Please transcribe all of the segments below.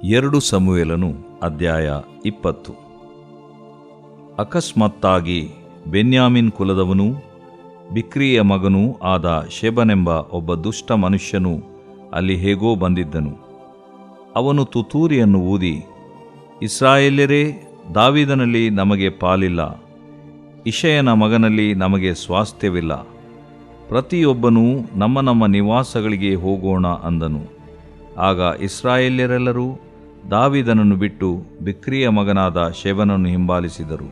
2 ಸಮುವೇಲನು ಅಧ್ಯಾಯ 20. ಅಕಸ್ಮಾತ್ತಾಗಿ ಬೆನ್ಯಾಮಿನ್ ಕುಲದವನೂ ಬಿಕ್ರಿಯ ಮಗನೂ ಆದ ಶೆಬನೆಂಬ ಒಬ್ಬ ದುಷ್ಟ ಮನುಷ್ಯನು ಅಲ್ಲಿ ಹೇಗೋ ಬಂದಿದ್ದನು. ಅವನು ತುತ್ತೂರಿಯನ್ನು ಊದಿ, ಇಸ್ರಾಯೇಲ್ಯರೇ, ದಾವೀದನಲ್ಲಿ ನಮಗೆ ಪಾಲಿಲ್ಲ, ಇಷಯನ ಮಗನಲ್ಲಿ ನಮಗೆ ಸ್ವಾಸ್ಥ್ಯವಿಲ್ಲ, ಪ್ರತಿಯೊಬ್ಬನೂ ನಮ್ಮ ನಮ್ಮ ನಿವಾಸಗಳಿಗೆ ಹೋಗೋಣ ಅಂದನು. ಆಗ ಇಸ್ರಾಯೇಲ್ಯರೆಲ್ಲರೂ ದಾವೀದನನ್ನು ಬಿಟ್ಟು ಬಿಕ್ರಿಯ ಮಗನಾದ ಶೆಬನನ್ನು ಹಿಂಬಾಲಿಸಿದರು.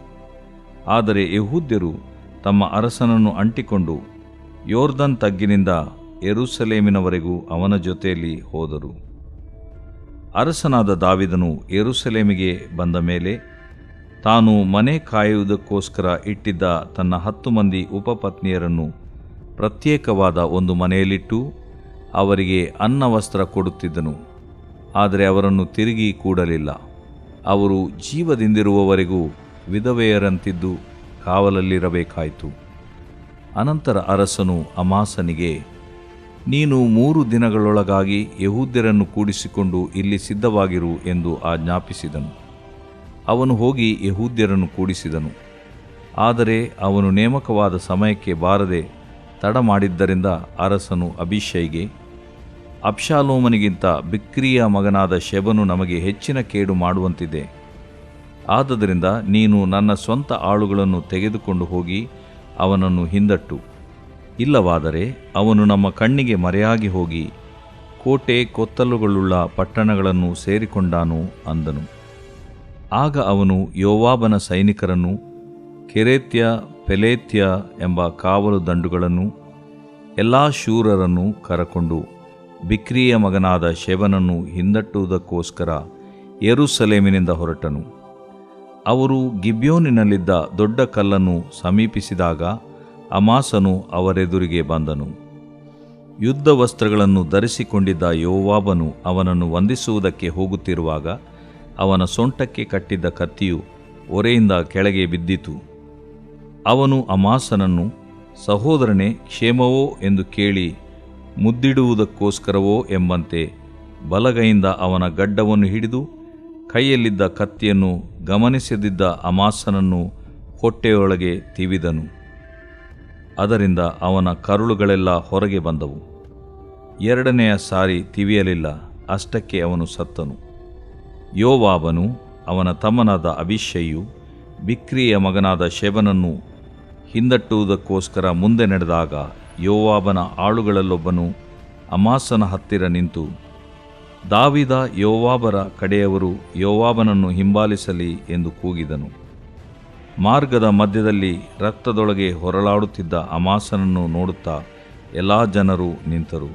ಆದರೆ ಯೆಹೂದ್ಯರು ತಮ್ಮ ಅರಸನನ್ನು ಅಂಟಿಕೊಂಡು ಯೊರ್ದನ್ ತಗ್ಗಿನಿಂದ ಯೆರೂಸಲೇಮಿನವರೆಗೂ ಅವನ ಜೊತೆಯಲ್ಲಿ ಹೋದರು. ಅರಸನಾದ ದಾವೀದನು ಯೆರೂಸಲೇಮಿಗೆ ಬಂದ ಮೇಲೆ ತಾನು ಮನೆ ಕಾಯುವುದಕ್ಕೋಸ್ಕರ ಇಟ್ಟಿದ್ದ ತನ್ನ 10 ಮಂದಿ ಉಪಪತ್ನಿಯರನ್ನು ಪ್ರತ್ಯೇಕವಾದ ಒಂದು ಮನೆಯಲ್ಲಿಟ್ಟು ಅವರಿಗೆ ಅನ್ನ ವಸ್ತ್ರ ಕೊಡುತ್ತಿದ್ದನು. ಆದರೆ ಅವರನ್ನು ತಿರುಗಿ ಕೂಡಲಿಲ್ಲ. ಅವರು ಜೀವದಿಂದಿರುವವರೆಗೂ ವಿಧವೆಯರಂತಿದ್ದು ಕಾವಲಲ್ಲಿರಬೇಕಾಯಿತು. ಅನಂತರ ಅರಸನು ಅಮಾಸನಿಗೆ, ನೀನು 3 ದಿನಗಳೊಳಗಾಗಿ ಯೆಹೂದ್ಯರನ್ನು ಕೂಡಿಸಿಕೊಂಡು ಇಲ್ಲಿ ಸಿದ್ಧವಾಗಿರು ಎಂದು ಆಜ್ಞಾಪಿಸಿದನು. ಅವನು ಹೋಗಿ ಯೆಹೂದ್ಯರನ್ನು ಕೂಡಿಸಿದನು. ಆದರೆ ಅವನು ನೇಮಕವಾದ ಸಮಯಕ್ಕೆ ಬಾರದೆ ತಡ ಮಾಡಿದ್ದರಿಂದ ಅರಸನು ಅಬೀಷೈಗೆ, ಅಬ್ಷಾಲೋಮನಿಗಿಂತ ಬಿಕ್ರಿಯ ಮಗನಾದ ಶೆಬನು ನಮಗೆ ಹೆಚ್ಚಿನ ಕೇಡು ಮಾಡುವಂತಿದೆ. ಆದುದರಿಂದ ನೀನು ನನ್ನ ಸ್ವಂತ ಆಳುಗಳನ್ನು ತೆಗೆದುಕೊಂಡು ಹೋಗಿ ಅವನನ್ನು ಹಿಂದಟ್ಟು, ಇಲ್ಲವಾದರೆ ಅವನು ನಮ್ಮ ಕಣ್ಣಿಗೆ ಮರೆಯಾಗಿ ಹೋಗಿ ಕೋಟೆ ಕೊತ್ತಲುಗಳುಳ್ಳ ಪಟ್ಟಣಗಳನ್ನು ಸೇರಿಕೊಂಡಾನು ಅಂದನು. ಆಗ ಅವನು ಯೋವಾಬನ ಸೈನಿಕರನ್ನು, ಕೆರೇತ್ಯ ಪೆಲೇತ್ಯ ಎಂಬ ಕಾವಲು ದಂಡುಗಳನ್ನು, ಎಲ್ಲ ಶೂರರನ್ನು ಕರಕೊಂಡು ಬಿಕ್ರಿಯ ಮಗನಾದ ಶೆಬನನ್ನು ಹಿಂದಟ್ಟುವುದಕ್ಕೋಸ್ಕರ ಯೆರೂಸಲೇಮಿನಿಂದ ಹೊರಟನು. ಅವರು ಗಿಬ್ಯೋನಿನಲ್ಲಿದ್ದ ದೊಡ್ಡ ಕಲ್ಲನ್ನು ಸಮೀಪಿಸಿದಾಗ ಅಮಾಸನು ಅವರೆದುರಿಗೆ ಬಂದನು. ಯುದ್ಧ ವಸ್ತ್ರಗಳನ್ನು ಧರಿಸಿಕೊಂಡಿದ್ದ ಯೋವಾಬನು ಅವನನ್ನು ವಂದಿಸುವುದಕ್ಕೆ ಹೋಗುತ್ತಿರುವಾಗ ಅವನ ಸೊಂಟಕ್ಕೆ ಕಟ್ಟಿದ್ದ ಕತ್ತಿಯು ಒರೆಯಿಂದ ಕೆಳಗೆ ಬಿದ್ದಿತು. ಅವನು ಅಮಾಸನನ್ನು, ಸಹೋದರನೇ, ಕ್ಷೇಮವೋ ಎಂದು ಕೇಳಿ ಮುದ್ದಿಡುವುದಕ್ಕೋಸ್ಕರವೋ ಎಂಬಂತೆ ಬಲಗೈಯಿಂದ ಅವನ ಗಡ್ಡವನ್ನು ಹಿಡಿದು ಕೈಯಲ್ಲಿದ್ದ ಕತ್ತಿಯನ್ನು ಗಮನಿಸದಿದ್ದ ಅಮಾಸನನ್ನು ಹೊಟ್ಟೆಯೊಳಗೆ ತಿವಿದನು. ಅದರಿಂದ ಅವನ ಕರುಳುಗಳೆಲ್ಲ ಹೊರಗೆ ಬಂದವು. 2ನೆಯ ಸಾರಿ ತಿವಿಯಲಿಲ್ಲ. ಅಷ್ಟಕ್ಕೆ ಅವನು ಸತ್ತನು. ಯೋವಾಬನು, ಅವನ ತಮ್ಮನಾದ ಅಬೀಷೈಯು ಬಿಕ್ರಿಯ ಮಗನಾದ ಶೆಬನನ್ನು ಹಿಂದಟ್ಟುವುದಕ್ಕೋಸ್ಕರ ಮುಂದೆ ನಡೆದಾಗ ಯೋವಾಬನ ಆಳುಗಳಲ್ಲೊಬ್ಬನು ಅಮಾಸನ ಹತ್ತಿರ ನಿಂತು, ದಾವೀದ ಯೋವಾಬರ ಕಡೆಯವರು ಯೋವಾಬನನ್ನು ಹಿಂಬಾಲಿಸಲಿ ಎಂದು ಕೂಗಿದನು. ಮಾರ್ಗದ ಮಧ್ಯದಲ್ಲಿ ರಕ್ತದೊಳಗೆ ಹೊರಳಾಡುತ್ತಿದ್ದ ಅಮಾಸನನ್ನು ನೋಡುತ್ತಾ ಎಲ್ಲ ಜನರು ನಿಂತರು.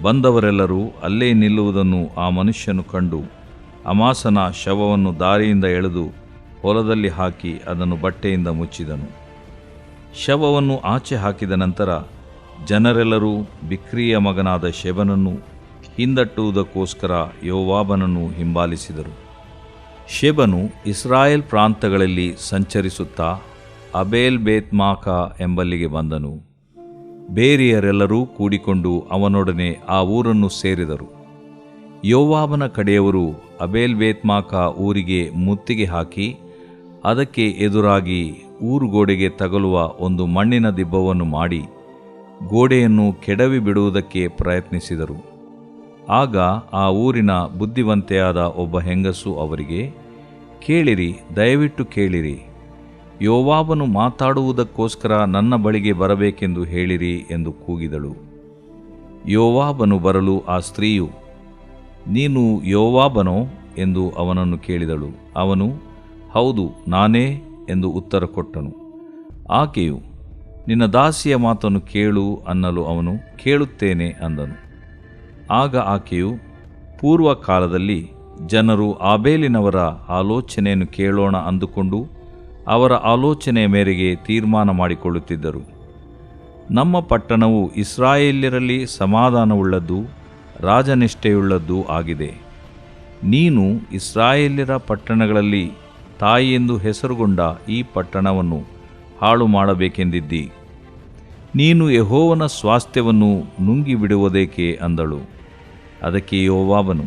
ಬಂದವರೆಲ್ಲರೂ ಅಲ್ಲೇ ನಿಲ್ಲುವುದನ್ನು ಆ ಮನುಷ್ಯನು ಕಂಡು ಅಮಾಸನ ಶವವನ್ನು ದಾರಿಯಿಂದ ಎಳೆದು ಹೊಲದಲ್ಲಿ ಹಾಕಿ ಅದನ್ನು ಬಟ್ಟೆಯಿಂದ ಮುಚ್ಚಿದನು. ಶವವನ್ನು ಆಚೆ ಹಾಕಿದ ನಂತರ ಜನರೆಲ್ಲರೂ ಬಿಕ್ರಿಯ ಮಗನಾದ ಶೆಬನನ್ನು ಹಿಂದಟ್ಟುವುದಕ್ಕೋಸ್ಕರ ಯೋವಾಬನನ್ನು ಹಿಂಬಾಲಿಸಿದರು. ಶೆಬನು ಇಸ್ರಾಯೇಲ್ ಪ್ರಾಂತಗಳಲ್ಲಿ ಸಂಚರಿಸುತ್ತಾ ಅಬೇಲ್ ಬೇತ್ಮಾಕ ಎಂಬಲ್ಲಿಗೆ ಬಂದನು. ಬೇರಿಯರೆಲ್ಲರೂ ಕೂಡಿಕೊಂಡು ಅವನೊಡನೆ ಆ ಊರನ್ನು ಸೇರಿದರು. ಯೋವಾಬನ ಕಡೆಯವರು ಅಬೇಲ್ ಬೇತ್ಮಾಕ ಊರಿಗೆ ಮುತ್ತಿಗೆ ಹಾಕಿ ಅದಕ್ಕೆ ಎದುರಾಗಿ ಊರು ಗೋಡೆಗೆ ತಗಲುವ ಒಂದು ಮಣ್ಣಿನ ದಿಬ್ಬವನ್ನು ಮಾಡಿ ಗೋಡೆಯನ್ನು ಕೆಡವಿ ಬಿಡುವುದಕ್ಕೆ ಪ್ರಯತ್ನಿಸಿದರು. ಆಗ ಆ ಊರಿನ ಬುದ್ಧಿವಂತೆಯಾದ ಒಬ್ಬ ಹೆಂಗಸು ಅವರಿಗೆ, ಕೇಳಿರಿ, ದಯವಿಟ್ಟು ಕೇಳಿರಿ, ಯೋವಾಬನು ಮಾತಾಡುವುದಕ್ಕೋಸ್ಕರ ನನ್ನ ಬಳಿಗೆ ಬರಬೇಕೆಂದು ಹೇಳಿರಿ ಎಂದು ಕೂಗಿದಳು. ಯೋವಾಬನು ಬರಲು ಆ ಸ್ತ್ರೀಯು, ನೀನು ಯೋವಾಬನೋ ಎಂದು ಅವನನ್ನು ಕೇಳಿದಳು. ಅವನು, ಹೌದು, ನಾನೇ ಎಂದು ಉತ್ತರ ಕೊಟ್ಟನು. ಆಕೆಯು, ನಿನ್ನ ದಾಸಿಯ ಮಾತನ್ನು ಕೇಳು ಅನ್ನಲು ಅವನು, ಕೇಳುತ್ತೇನೆ ಅಂದನು. ಆಗ ಆಕೆಯು, ಪೂರ್ವಕಾಲದಲ್ಲಿ ಜನರು ಆಬೇಲಿನವರ ಆಲೋಚನೆಯನ್ನು ಕೇಳೋಣ ಅಂದುಕೊಂಡು ಅವರ ಆಲೋಚನೆಯ ಮೇರೆಗೆ ತೀರ್ಮಾನ ಮಾಡಿಕೊಳ್ಳುತ್ತಿದ್ದರು. ನಮ್ಮ ಪಟ್ಟಣವು ಇಸ್ರಾಯೇಲ್ಯರಲ್ಲಿ ಸಮಾಧಾನವುಳ್ಳದ್ದು, ರಾಜನಿಷ್ಠೆಯುಳ್ಳದ್ದೂ ಆಗಿದೆ. ನೀನು ಇಸ್ರಾಯೇಲ್ಯರ ಪಟ್ಟಣಗಳಲ್ಲಿ ತಾಯಿಯೆಂದು ಹೆಸರುಗೊಂಡ ಈ ಪಟ್ಟಣವನ್ನು ಹಾಳು ಮಾಡಬೇಕೆಂದಿದ್ದಿ. ನೀನು ಯೆಹೋವನ ಸ್ವಾಸ್ಥ್ಯವನ್ನು ನುಂಗಿಬಿಡುವುದೇಕೆ ಅಂದಳು. ಅದಕ್ಕೆ ಯೋವಾಬನು,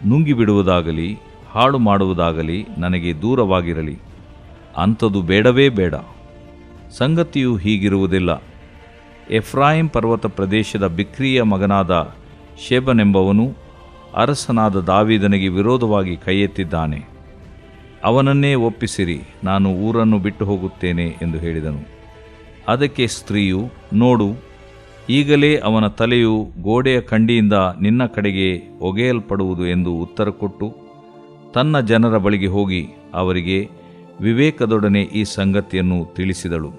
ನುಂಗಿಬಿಡುವುದಾಗಲಿ ಹಾಳು ಮಾಡುವುದಾಗಲಿ ನನಗೆ ದೂರವಾಗಿರಲಿ. ಅಂಥದ್ದು ಬೇಡವೇ ಬೇಡ. ಸಂಗತಿಯು ಹೀಗಿರುವುದಿಲ್ಲ. ಎಫ್ರಾಯಿಂ ಪರ್ವತ ಪ್ರದೇಶದ ಬಿಕ್ರಿಯ ಮಗನಾದ ಶೇಬನೆಂಬವನು ಅರಸನಾದ ದಾವೀದನಿಗೆ ವಿರೋಧವಾಗಿ ಕೈಯೆತ್ತಿದ್ದಾನೆ. ಅವನನ್ನೇ ಒಪ್ಪಿಸಿರಿ, ನಾನು ಊರನ್ನು ಬಿಟ್ಟು ಹೋಗುತ್ತೇನೆ ಎಂದು ಹೇಳಿದನು. ಅದಕ್ಕೆ ಸ್ತ್ರೀಯು, ನೋಡು, ಈಗಲೇ ಅವನ ತಲೆಯು ಗೋಡೆಯ ಕಂಡಿಯಿಂದ ನಿನ್ನ ಕಡೆಗೆ ಒಗೆಯಲ್ಪಡುವುದು ಎಂದು ಉತ್ತರ ಕೊಟ್ಟು ತನ್ನ ಜನರ ಬಳಿಗೆ ಹೋಗಿ ಅವರಿಗೆ ವಿವೇಕದೊಡನೆ ಈ ಸಂಗತಿಯನ್ನು ತಿಳಿಸಿದಳು.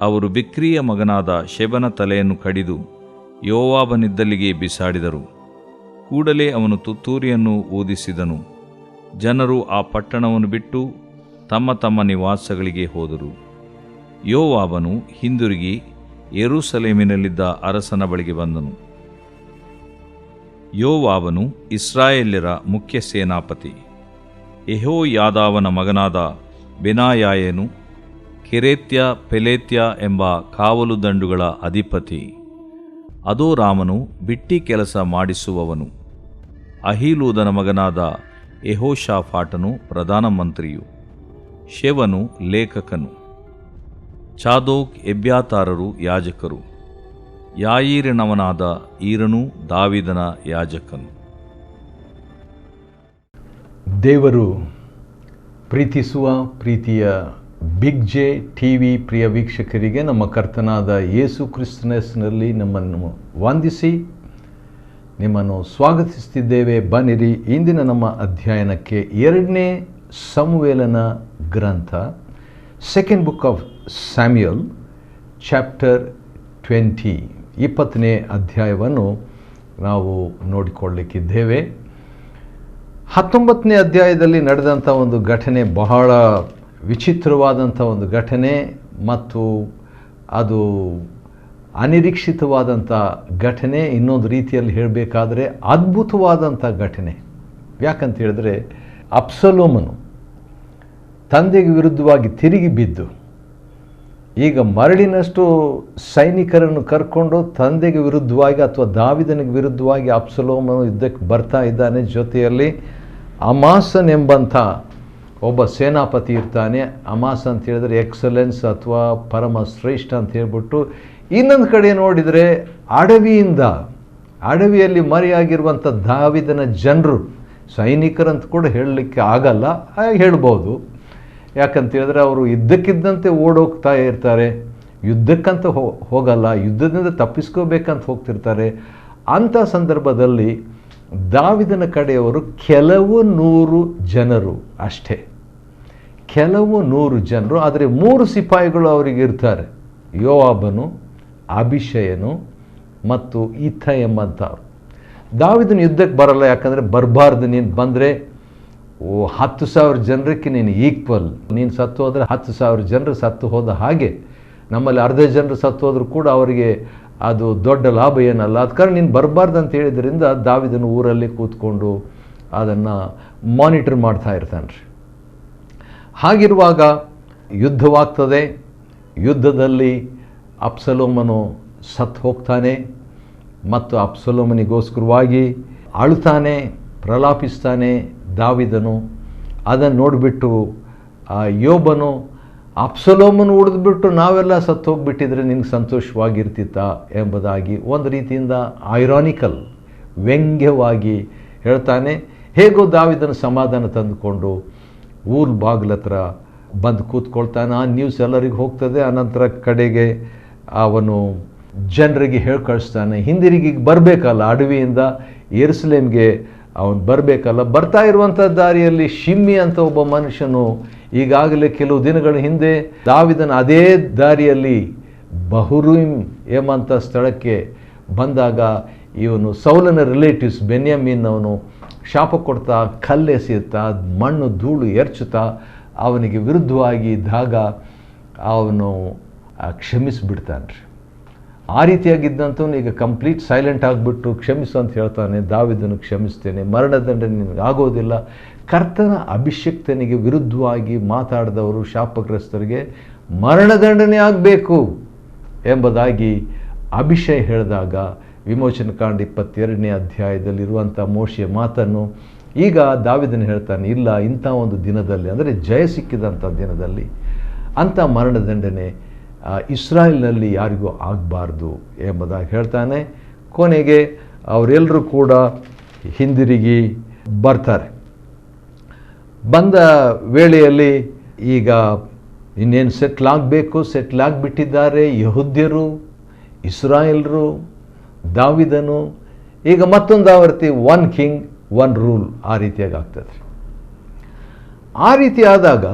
ಅವರು ಬಿಕ್ರಿಯ ಮಗನಾದ ಶೆಬನ ತಲೆಯನ್ನು ಕಡಿದು ಯೋವಾಬನಿದ್ದಲ್ಲಿಗೆ ಬಿಸಾಡಿದರು. ಕೂಡಲೇ ಅವನು ತುತ್ತೂರಿಯನ್ನು ಊದಿಸಿದನು. ಜನರು ಆ ಪಟ್ಟಣವನ್ನು ಬಿಟ್ಟು ತಮ್ಮ ತಮ್ಮ ನಿವಾಸಗಳಿಗೆ ಹೋದರು. ಯೋವಾಬನು ಹಿಂದಿರುಗಿ ಯೆರೂಸಲೇಮಿನಲ್ಲಿದ್ದ ಅರಸನ ಬಳಿಗೆ ಬಂದನು. ಯೋವಾಬನು ಇಸ್ರಾಯೇಲ್ಯರ ಮುಖ್ಯ ಸೇನಾಪತಿ. ಯೆಹೋಯಾದಾವನ ಮಗನಾದ ಬೆನಾಯಾಯನು ಕೆರೇತ್ಯ ಪೆಲೇತ್ಯ ಎಂಬ ಕಾವಲು ದಂಡುಗಳ ಅಧಿಪತಿ. ಅದೋರಾಮನು ಬಿಟ್ಟಿ ಕೆಲಸ ಮಾಡಿಸುವವನು. ಅಹೀಲೂದನ ಮಗನಾದ ಯೆಹೋಷಾಫಾಟನು ಪ್ರಧಾನಮಂತ್ರಿಯು. ಶೆವನು ಲೇಖಕನು. ಚಾದೋಕ್ ಎಬ್ಯಾತಾರರು ಯಾಜಕರು. ಯಾಯೀರನವನಾದ ಈರನು ದಾವೀದನ ಯಾಜಕನು. ದೇವರು ಪ್ರೀತಿಸುವ ಪ್ರೀತಿಯ ಬಿಗ್ ಜೆ ಟಿವಿ ಪ್ರಿಯ ವೀಕ್ಷಕರಿಗೆ ನಮ್ಮ ಕರ್ತನಾದ ಯೇಸು ಕ್ರಿಸ್ತನ ಹೆಸರಿನಲ್ಲಿ ನಮ್ಮನ್ನು ವಂದಿಸಿ ನಿಮ್ಮನ್ನು ಸ್ವಾಗತಿಸುತ್ತಿದ್ದೇವೆ. ಬನ್ನಿರಿ, ಇಂದಿನ ನಮ್ಮ ಅಧ್ಯಯನಕ್ಕೆ 2ನೇ ಸಮುವೇಲನ ಗ್ರಂಥ, second book of Samuel, chapter 20ನೇ ಅಧ್ಯಾಯವನ್ನು ನಾವು ನೋಡಿಕೊಳ್ಳಲಿಕ್ಕಿದ್ದೇವೆ. 19ನೇ ಅಧ್ಯಾಯದಲ್ಲಿ ನಡೆದಂಥ ಒಂದು ಘಟನೆ ಬಹಳ ವಿಚಿತ್ರವಾದಂಥ ಒಂದು ಘಟನೆ ಮತ್ತು ಅದು ಅನಿರೀಕ್ಷಿತವಾದಂಥ ಘಟನೆ. ಇನ್ನೊಂದು ರೀತಿಯಲ್ಲಿ ಹೇಳಬೇಕಾದ್ರೆ ಅದ್ಭುತವಾದಂಥ ಘಟನೆ. ಯಾಕಂತ ಹೇಳಿದ್ರೆ ಅಬ್ಸಲೋಮನು ತಂದೆಗೆ ವಿರುದ್ಧವಾಗಿ ತಿರುಗಿ ಬಿದ್ದು ಈಗ ಮರಳಿನಷ್ಟು ಸೈನಿಕರನ್ನು ಕರ್ಕೊಂಡು ತಂದೆಗೆ ವಿರುದ್ಧವಾಗಿ ಅಥವಾ ದಾವೀದನಿಗೆ ವಿರುದ್ಧವಾಗಿ ಅಬ್ಸಲೋಮನು ಯುದ್ಧಕ್ಕೆ ಬರ್ತಾ ಇದ್ದಾನೆ. ಜೊತೆಯಲ್ಲಿ ಅಮಾಸನ್ ಎಂಬಂಥ ಒಬ್ಬ ಸೇನಾಪತಿ ಇರ್ತಾನೆ. ಅಮಾಸ ಅಂತ ಹೇಳಿದ್ರೆ ಎಕ್ಸಲೆನ್ಸ್ ಅಥವಾ ಪರಮ ಶ್ರೇಷ್ಠ ಅಂತ ಹೇಳ್ಬಿಟ್ಟು. ಇನ್ನೊಂದು ಕಡೆ ನೋಡಿದರೆ ಅಡವಿಯಲ್ಲಿ ಮರೆಯಾಗಿರುವಂಥ ದಾವೀದನ ಜನರು, ಸೈನಿಕರಂತ ಕೂಡ ಹೇಳಲಿಕ್ಕೆ ಆಗಲ್ಲ, ಹೇಳ್ಬೋದು. ಯಾಕಂತ ಹೇಳಿದ್ರೆ ಅವರು ಇದ್ದಕ್ಕಿದ್ದಂತೆ ಓಡೋಗ್ತಾ ಇರ್ತಾರೆ, ಯುದ್ಧಕ್ಕಂತ ಹೋಗಲ್ಲ, ಯುದ್ಧದಿಂದ ತಪ್ಪಿಸ್ಕೋಬೇಕಂತ ಹೋಗ್ತಿರ್ತಾರೆ. ಅಂಥ ಸಂದರ್ಭದಲ್ಲಿ ದಾವೀದನ ಕಡೆಯವರು ಕೆಲವು 100 ಜನರು ಅಷ್ಟೇ, ಕೆಲವು 100 ಜನರು. ಆದರೆ 3 ಸಿಪಾಯಿಗಳು ಅವರಿಗೆ ಇರ್ತಾರೆ, ಯೋವಾಬನು, ಅಭಿಷಯನು ಮತ್ತು ಇಥ ಎಂಬಂಥವ್ರು. ದಾವೀದನ ಯುದ್ಧಕ್ಕೆ ಬರಲ್ಲ, ಯಾಕಂದರೆ ಬರಬಾರ್ದು, ನೀನು ಬಂದರೆ 10,000 ಜನರಿಗೆ ನೀನು ಈಕ್ವಲ್, ನೀನು ಸತ್ತು ಹೋದರೆ 10,000 ಜನರು ಸತ್ತು ಹೋದ ಹಾಗೆ. ನಮ್ಮಲ್ಲಿ ಅರ್ಧ ಜನರು ಸತ್ತು ಹೋದರೂ ಕೂಡ ಅವರಿಗೆ ಅದು ದೊಡ್ಡ ಲಾಭ ಏನಲ್ಲ. ಅದ ಕಾರಣ ನೀನು ಬರಬಾರ್ದು ಅಂತ ಹೇಳಿದ್ರಿಂದ ದಾವೀದನು ಊರಲ್ಲಿ ಕೂತ್ಕೊಂಡು ಅದನ್ನು ಮಾನಿಟರ್ ಮಾಡ್ತಾ ಇರ್ತಾನೆ ರೀ. ಹಾಗಿರುವಾಗ ಯುದ್ಧವಾಗ್ತದೆ. ಯುದ್ಧದಲ್ಲಿ ಅಬ್ಸಲೋಮನು ಸತ್ತು ಹೋಗ್ತಾನೆ ಮತ್ತು ಅಬ್ಸಲೋಮನಿಗೋಸ್ಕರವಾಗಿ ಅಳುತ್ತಾನೆ, ಪ್ರಲಾಪಿಸ್ತಾನೆ ದಾವೀದನು. ಅದನ್ನು ನೋಡಿಬಿಟ್ಟು ಯೋಬನು, ಅಬ್ಸಲೋಮನು ಉಳಿದ್ಬಿಟ್ಟು ನಾವೆಲ್ಲ ಸತ್ತು ಹೋಗಿಬಿಟ್ಟಿದ್ರೆ ನಿನಗೆ ಸಂತೋಷವಾಗಿರ್ತಿತ್ತ ಎಂಬುದಾಗಿ ಒಂದು ರೀತಿಯಿಂದ ಐರಾನಿಕಲ್, ವ್ಯಂಗ್ಯವಾಗಿ ಹೇಳ್ತಾನೆ. ಹೇಗೋ ದಾವೀದನ ಸಮಾಧಾನ ತಂದುಕೊಂಡು ಊರ ಬಾಗಿಲತ್ರ ಬಂದು ಕೂತ್ಕೊಳ್ತಾನೆ. ಆ ನ್ಯೂಸ್ ಎಲ್ಲರಿಗೂ ಹೋಗ್ತದೆ. ಅನಂತರ ಕಡೆಗೆ ಅವನು ಜನರಿಗೆ ಹೇಳಿ ಕಳಿಸ್ತಾನೆ, ಹಿಂದಿರುಗಿ ಬರಬೇಕಲ್ಲ, ಅಡವಿಯಿಂದ ಯೆರೂಸಲೇಮಿಗೆ ಅವನು ಬರಬೇಕಲ್ಲ. ಬರ್ತಾ ಇರುವಂಥ ದಾರಿಯಲ್ಲಿ ಶಿಮ್ಮಿ ಅಂತ ಒಬ್ಬ ಮನುಷ್ಯನು ಈಗಾಗಲೇ ಕೆಲವು ದಿನಗಳ ಹಿಂದೆ ದಾವೀದನ ಅದೇ ದಾರಿಯಲ್ಲಿ ಬಹೂರೀಮ್ ಎಂಬಂಥ ಸ್ಥಳಕ್ಕೆ ಬಂದಾಗ ಇವನು ಸೌಲನ ರಿಲೇಟಿವ್ಸ್ ಬೆನ್ಯಾಮೀನ್ ಅವನು ಶಾಪ ಕೊಡ್ತಾ, ಕಲ್ಲೆಸೆಯುತ್ತಾ, ಮಣ್ಣು ಧೂಳು ಎರಚುತ್ತಾ ಅವನಿಗೆ ವಿರುದ್ಧವಾಗಿ ಇದ್ದಾಗ ಅವನು ಕ್ಷಮಿಸಿಬಿಡ್ತಾನೆ ರೀ. ಆ ರೀತಿಯಾಗಿದ್ದಂಥವನು ಈಗ ಕಂಪ್ಲೀಟ್ ಸೈಲೆಂಟ್ ಆಗಿಬಿಟ್ಟು ಕ್ಷಮಿಸು ಅಂತ ಹೇಳ್ತಾನೆ. ದಾವೀದನು ಕ್ಷಮಿಸ್ತೇನೆ, ಮರಣದಂಡನೆ ನಿನಗೆ ಆಗೋದಿಲ್ಲ. ಕರ್ತನ ಅಭಿಷಕ್ತನಿಗೆ ವಿರುದ್ಧವಾಗಿ ಮಾತಾಡಿದವರು ಶಾಪಗ್ರಸ್ತರಿಗೆ ಮರಣದಂಡನೆ ಆಗಬೇಕು ಎಂಬುದಾಗಿ ಅಭಿಷೇಕ ಹೇಳಿದಾಗ ವಿಮೋಚನ ಕಾಂಡ 22ನೇ ಅಧ್ಯಾಯದಲ್ಲಿರುವಂಥ ಮೋಶೆಯ ಮಾತನ್ನು ಈಗ ದಾವೀದನು ಹೇಳ್ತಾನೆ, ಇಲ್ಲ, ಇಂಥ ಒಂದು ದಿನದಲ್ಲಿ, ಅಂದರೆ ಜಯ ಸಿಕ್ಕಿದಂಥ ದಿನದಲ್ಲಿ ಅಂಥ ಮರಣದಂಡನೆ ಇಸ್ರಾಯೇಲ್ನಲ್ಲಿ ಯಾರಿಗೂ ಆಗಬಾರ್ದು ಎಂಬುದಾಗಿ ಹೇಳ್ತಾನೆ. ಕೊನೆಗೆ ಅವರೆಲ್ಲರೂ ಕೂಡ ಹಿಂದಿರುಗಿ ಬರ್ತಾರೆ. ಬಂದ ವೇಳೆಯಲ್ಲಿ ಈಗ ಇನ್ನೇನು ಸೆಟ್ಲ್ ಆಗಬೇಕು, ಸೆಟ್ಲ್ ಆಗಿಬಿಟ್ಟಿದ್ದಾರೆ ಯಹೂದ್ಯರು, ಇಸ್ರಾಯೇಲ್ರು, ದಾವೀದನು. ಈಗ ಮತ್ತೊಂದು ಆವರ್ತಿ ಒನ್ ಕಿಂಗ್ ಒನ್ ರೂಲ್ ಆ ರೀತಿಯಾಗಿ ಆಗ್ತದೆ. ಆ ರೀತಿ ಆದಾಗ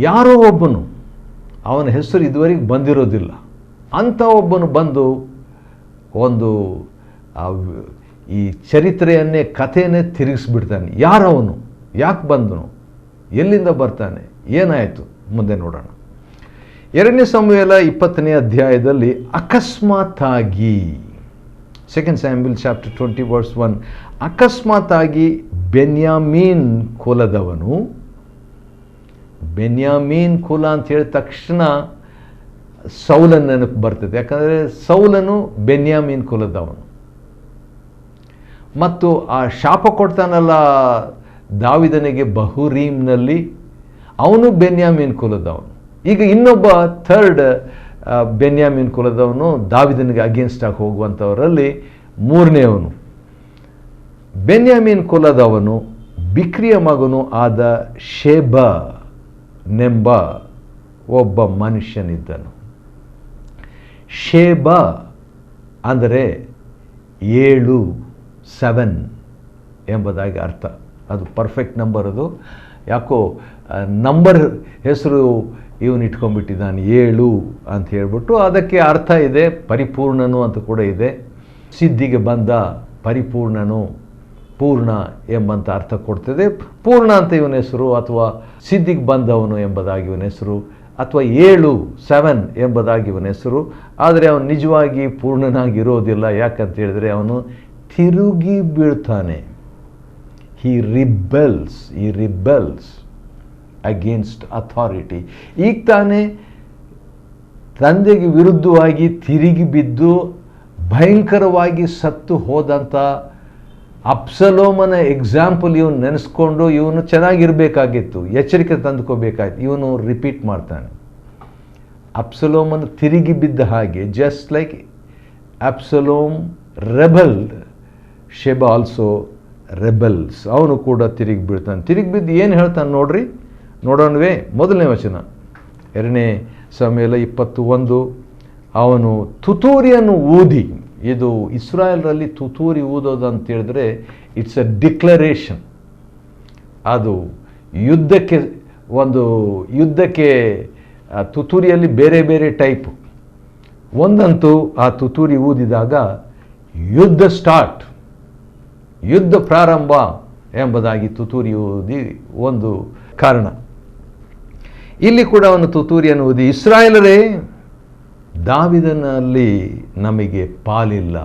ಯಾರೋ ಒಬ್ಬನು, ಅವನ ಹೆಸರು ಇದುವರೆಗೆ ಬಂದಿರೋದಿಲ್ಲ, ಅಂಥ ಒಬ್ಬನು ಬಂದು ಒಂದು ಈ ಚರಿತ್ರೆಯನ್ನೇ, ಕಥೆಯನ್ನೇ ತಿರುಗಿಸ್ಬಿಡ್ತಾನೆ. ಯಾರವನು, ಯಾಕೆ ಬಂದನು, ಎಲ್ಲಿಂದ ಬರ್ತಾನೆ, ಏನಾಯಿತು, ಮುಂದೆ ನೋಡೋಣ. 2 ಸಮುವೇಲ 20ನೇ ಅಧ್ಯಾಯದಲ್ಲಿ ಅಕಸ್ಮಾತ್ತಾಗಿ, 2 Samuel chapter 20 verse 1, ಅಕಸ್ಮಾತ್ತಾಗಿ ಬೆನ್ಯಾಮೀನ್ ಕುಲದವನು, ಬೆನ್ಯಾಮೀನ್ ಕುಲ ಅಂತ ಹೇಳಿದ ತಕ್ಷಣ ಸೌಲನ ನೆನಪು ಬರ್ತದೆ. ಯಾಕಂದರೆ ಸೌಲನು ಬೆನ್ಯಾಮೀನ್ ಕುಲದವನು. ಮತ್ತು ಆ ಶಾಪ ಕೊಡ್ತಾನಲ್ಲ ದಾವೀದನಿಗೆ ಬಹುರೀಮ್ನಲ್ಲಿ, ಅವನು ಬೆನ್ಯಾಮೀನ್ ಕುಲದವನು. ಈಗ ಇನ್ನೊಬ್ಬ ಥರ್ಡ್ ಬೆನ್ಯಾಮೀನ್ ಕುಲದವನು ದಾವೀದನಿಗೆ ಅಗೇನ್ಸ್ಟ್ ಆಗಿ ಹೋಗುವಂಥವರಲ್ಲಿ 3ನೇವನು. ಬೆನ್ಯಾಮೀನ್ ಕುಲದವನು ಬಿಕ್ರಿಯ ಮಗನು ಆದ ಶೇಬನೆಂಬ ಒಬ್ಬ ಮನುಷ್ಯನಿದ್ದನು. ಶೇಬ ಅಂದರೆ 7 ಎಂಬುದಾಗಿ ಅರ್ಥ. ಅದು ಪರ್ಫೆಕ್ಟ್ ನಂಬರ್. ಅದು ಯಾಕೋ ನಂಬರ್ ಹೆಸರು ಇವನು ಇಟ್ಕೊಂಡ್ಬಿಟ್ಟಿದ್ದಾನೆ 7 ಅಂತ ಹೇಳ್ಬಿಟ್ಟು. ಅದಕ್ಕೆ ಅರ್ಥ ಇದೆ, ಪರಿಪೂರ್ಣನು ಅಂತ ಕೂಡ ಇದೆ. ಸಿದ್ಧಿಗೆ ಬಂದ ಪರಿಪೂರ್ಣನು, ಪೂರ್ಣ ಎಂಬಂಥ ಅರ್ಥ ಕೊಡ್ತದೆ. ಪೂರ್ಣ ಅಂತ ಇವನ ಹೆಸರು, ಅಥವಾ ಸಿದ್ಧಿಗೆ ಬಂದವನು ಎಂಬುದಾಗಿ ಇವನ ಹೆಸರು, ಅಥವಾ 7 ಎಂಬುದಾಗಿ ಇವನ ಹೆಸರು. ಆದರೆ ಅವನು ನಿಜವಾಗಿ ಪೂರ್ಣನಾಗಿರೋದಿಲ್ಲ. ಯಾಕಂತ ಹೇಳಿದ್ರೆ ಅವನು ತಿರುಗಿ ಬೀಳ್ತಾನೆ. he rebels against authority. ಈಗ ತಾನೇ ತಂದೆಗೆ ವಿರುದ್ಧವಾಗಿ ತಿರುಗಿ ಬಿದ್ದು ಭಯಂಕರವಾಗಿ ಸತ್ತು ಹೋದಂಥ ಅಬ್ಸಲೋಮನ ಎಕ್ಸಾಂಪಲ್ ಇವನು ನೆನೆಸ್ಕೊಂಡು ಇವನು ಚೆನ್ನಾಗಿರಬೇಕಾಗಿತ್ತು, ಎಚ್ಚರಿಕೆ ತಂದುಕೋಬೇಕಾಯ್ತು. ಇವನು ರಿಪೀಟ್ ಮಾಡ್ತಾನೆ. ಅಬ್ಸಲೋಮನ ತಿರುಗಿ ಬಿದ್ದ ಹಾಗೆ, just like Absalom ರೆಬಲ್ಡ್, ಶೆಬ also rebels. ಅವನು ಕೂಡ ತಿರುಗಿ ಬೀಳ್ತಾನೆ. ತಿರುಗಿ ಬಿದ್ದು ಏನು ಹೇಳ್ತಾನೆ ನೋಡ್ರಿ, ನೋಡೋಣವೇ. 1ನೇ ವಚನ 2 ಸಮುವೇಲ 21. ಅವನು ತುತ್ತೂರಿಯನ್ನು ಊದಿ, ಇದು ಇಸ್ರಾಯೇಲ್ರಲ್ಲಿ ತುತ್ತೂರಿ ಊದೋದು ಅಂತ ಹೇಳಿದ್ರೆ ಇಟ್ಸ್ ಅ ಡಿಕ್ಲರೇಷನ್. ಅದು ಯುದ್ಧಕ್ಕೆ ತುತ್ತೂರಿಯಲ್ಲಿ ಬೇರೆ ಬೇರೆ ಟೈಪು. ಒಂದಂತೂ ಆ ತುತ್ತೂರಿ ಊದಿದಾಗ ಯುದ್ಧ ಸ್ಟಾರ್ಟ್, ಯುದ್ಧ ಪ್ರಾರಂಭ ಎಂಬುದಾಗಿ ತುತ್ತೂರಿ ಊದಿ ಒಂದು ಕಾರಣ. ಇಲ್ಲಿ ಕೂಡ ಅವನು ತುತ್ತೂರಿಯನ್ನು ಊದಿ, ಇಸ್ರಾಯೇಲರೇ, ದಾವೀದನಲ್ಲಿ ನಮಗೆ ಪಾಲಿಲ್ಲ.